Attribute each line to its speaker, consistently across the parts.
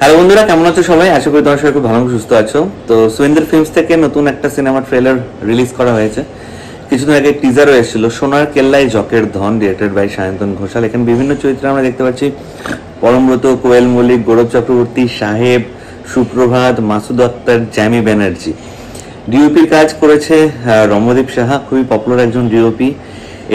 Speaker 1: Hello বন্ধুরা, কেমন আছো সবাই? আশা করি তোমার সবাই খুব ভালো সুস্থ আছো। তো সুইন্দার ফিল্মস থেকে নতুন একটা সিনেমা ট্রেলার রিলিজ করা হয়েছে। কিছুদিন আগে টিজারও এসেছিল, সোনার কেল্লায় জকের ধন, ডিরেক্টেড বাই সায়ন্তন ঘোষাল। এখানে বিভিন্ন চরিত্রে আমরা দেখতে পাচ্ছি পরমব্রত, কোয়েল মল্লিক, গৌরব চক্রবর্তী, সাহেব, সুপ্রভাত, মাসুদ আক্তার, জ্যামি ব্যানার্জি। ডিওপির কাজ করেছে রমদীপ সাহা, খুবই পপুলার একজন ডিওপি।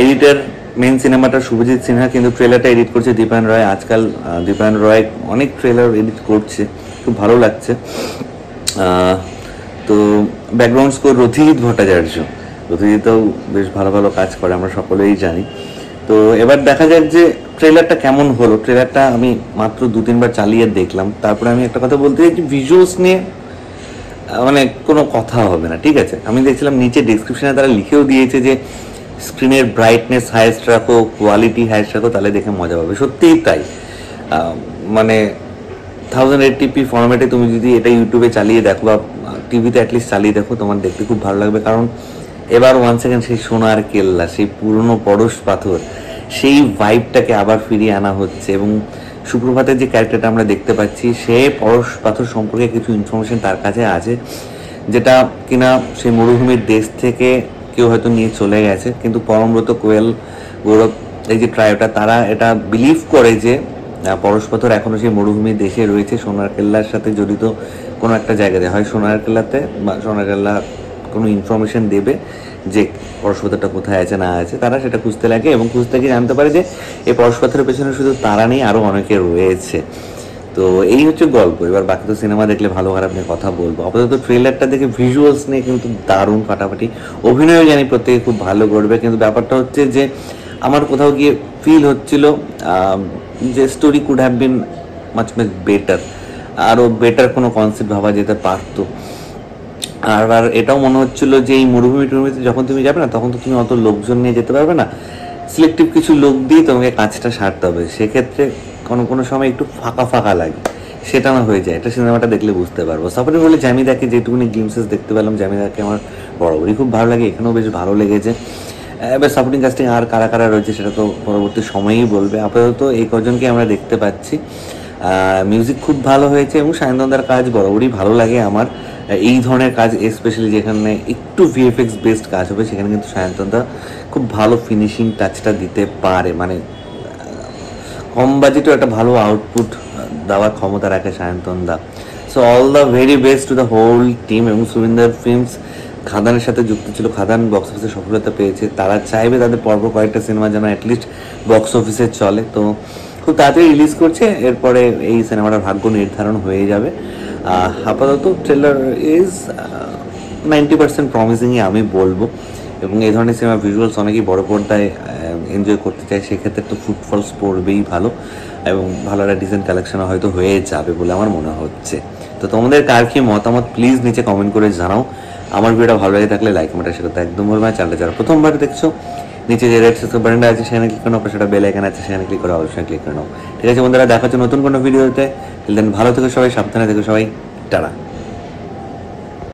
Speaker 1: এডিটর মেন সিনেমাটা শুভজিৎ সিনহা, কিন্তু ট্রেলারটা এডিট করছে দীপায়ন রয়। আজকাল দীপায়ন রয় অনেক ট্রেলার এডিট করছে, খুব ভালো লাগছে। তো ব্যাকগ্রাউন্ড স্কোর রথিজিৎ ভট্টাচার্য, রথিজিৎও বেশ ভালো ভালো কাজ করে, আমরা সকলেই জানি। তো এবার দেখা যাক যে ট্রেলারটা কেমন হলো। ট্রেলারটা আমি মাত্র 2-3 বার চালিয়ে দেখলাম, তারপরে আমি একটা কথা বলতে চাই যে ভিজুয়ালস নিয়ে মানে কোনো কথা হবে না, ঠিক আছে? আমি দেখছিলাম নিচে ডেসক্রিপশনে তারা লিখেও দিয়েছে যে স্ক্রিনের ব্রাইটনেস হাইয়েস্ট রাখো, কোয়ালিটি হাইয়েস্ট রাখো, তাহলে দেখে মজা পাবে। সত্যিই তাই। মানে 1080p ফরম্যাটে তুমি যদি এটা ইউটিউবে চালিয়ে দেখো বা টিভিতে অ্যাটলিস্ট চালিয়ে দেখো, তোমার দেখতে খুব ভালো লাগবে। কারণ এবার ওয়ান সেকেন্ড সেই সোনার কেল্লা, সেই পুরনো পরশ পাথর, সেই ভাইবটাকে আবার ফিরিয়ে আনা হচ্ছে। এবং সুপ্রভাতের যে ক্যারেক্টারটা আমরা দেখতে পাচ্ছি, সে পরশ পাথর সম্পর্কে কিছু ইনফরমেশন তার কাছে আছে, যেটা কিনা সেই মরুভূমির দেশ থেকে কেউ হয়তো নিয়ে চলে গেছে। কিন্তু পরমব্রত, কোয়েল, গৌরব, এই যে ট্রায়োটা, তারা এটা বিলিভ করে যে পরশ পাথর এখনো সেই মরুভূমির দেশে রয়েছে, সোনার কেল্লার সাথে জড়িত কোনো একটা জায়গাতে। হয় সোনার কেল্লাতে বা সোনার কেল্লা কোনো ইনফরমেশন দেবে যে পরশ পাথরটা কোথায় আছে না আছে। তারা সেটা খুঁজতে লাগে এবং খুঁজতে গিয়ে জানতে পারে যে এই পরশ পাথরের পেছনে শুধু তারা নেই, আরও অনেকে রয়েছে। তো এই হচ্ছে গল্প। এবার বাকি তো সিনেমা দেখলে ভালো খারাপ নিয়ে কথা বলবো। আপাতত ট্রেলারটা দেখে ভিজুয়ালস নিয়ে কিন্তু দারুণ ফাটাফাটি। অভিনয়ও জানি প্রত্যেকে খুব ভালো করবে, কিন্তু ব্যাপারটা হচ্ছে যে আমার কোথাও গিয়ে ফিল হচ্ছিল যে story could have been much much better, আরও বেটার কোনো কনসেপ্ট ভাবা যেতে পারতো। আর এটাও মনে হচ্ছিল যে এই মরুভূমিতে যখন তুমি যাবে না, তখন তো তুমি অত লোকজন নিয়ে যেতে পারবে না, সিলেক্টিভ কিছু লোক দিয়ে তোমাকে কাজটা সারতে হবে। সেক্ষেত্রে কোনো সময় একটু ফাঁকা ফাঁকা লাগে, সেটা না হয়ে যায়। এটা সিনেমাটা দেখলে বুঝতে পারবো। সাপোর্টিং বলে জ্যামিদাকে যেটুকুনি গ্লিমসেস দেখতে পেলাম, জ্যামিদাকে আমার বরাবরই খুব ভালো লাগে, এখানেও বেশ ভালো লেগেছে। এবার সাপোর্টিং কাস্টিং আর কারা কারা রয়েছে সেটা তো পরবর্তী সময়েই বলবে। আপাতত এই কজনকে আমরা দেখতে পাচ্ছি। মিউজিক খুব ভালো হয়েছে এবং সায়ন্তনদার কাজ বরাবরই ভালো লাগে আমার। এই ধরনের কাজ স্পেশালি যেখানে একটু ভিএফএক্স বেসড কাজ হবে, সেখানে কিন্তু সায়ন্তনদা খুব ভালো ফিনিশিং টাচটা দিতে পারে। মানে কম বাজেটেও একটা ভালো আউটপুট দেওয়ার ক্ষমতা রাখে সায়ন্তনদা। So all the very best to the whole team. এবং সুরিন্দর ফিল্মস খাদানের সাথে যুক্ত ছিল, খাদান বক্স অফিসে সফলতা পেয়েছে। তারা চাইবে তাদের পরপর কয়েকটা সিনেমা যেন অ্যাটলিস্ট বক্স অফিসে চলে। তো খুব তাড়াতাড়ি রিলিজ করছে, এরপরে এই সিনেমাটার ভাগ্য নির্ধারণ হয়ে যাবে। আপাতত ট্রেলার ইজ 90% প্রমিসিংই আমি বলবো। এবং এই ধরনের সিনেমা ভিজুয়ালস অনেকেই বড় পর্দায় এনজয় করতে চায়, সেক্ষেত্রে তো ফুটফলস পড়বেই ভালো, এবং ভালো একটা ডিসেন্ট কালেকশনও হয়তো হয়ে যাবে বলে আমার মনে হচ্ছে। তো তোমাদের কার কি মতামত প্লিজ নিচে কমেন্ট করে জানাও। আমার ভিডিওটা ভালো লাগে থাকলে লাইক কমেন্ট সেটা তো একদম বলবে। চ্যানেলটা যারা প্রথমবার দেখছো, নিচে যে রেড সাবস্ক্রাইব বাটনটা আছে সেখানে ক্লিক করে নাও, সেটা বেল আইকন আছে সেখানে ক্লিক করে অবশ্যই ক্লিক করে নাও। ঠিক আছে বন্ধুরা, দেখা হচ্ছে নতুন কোনো ভিডিওতে। দেন ভালো থেকো সবাই, সাবধানে থেকো সবাই, টাটা।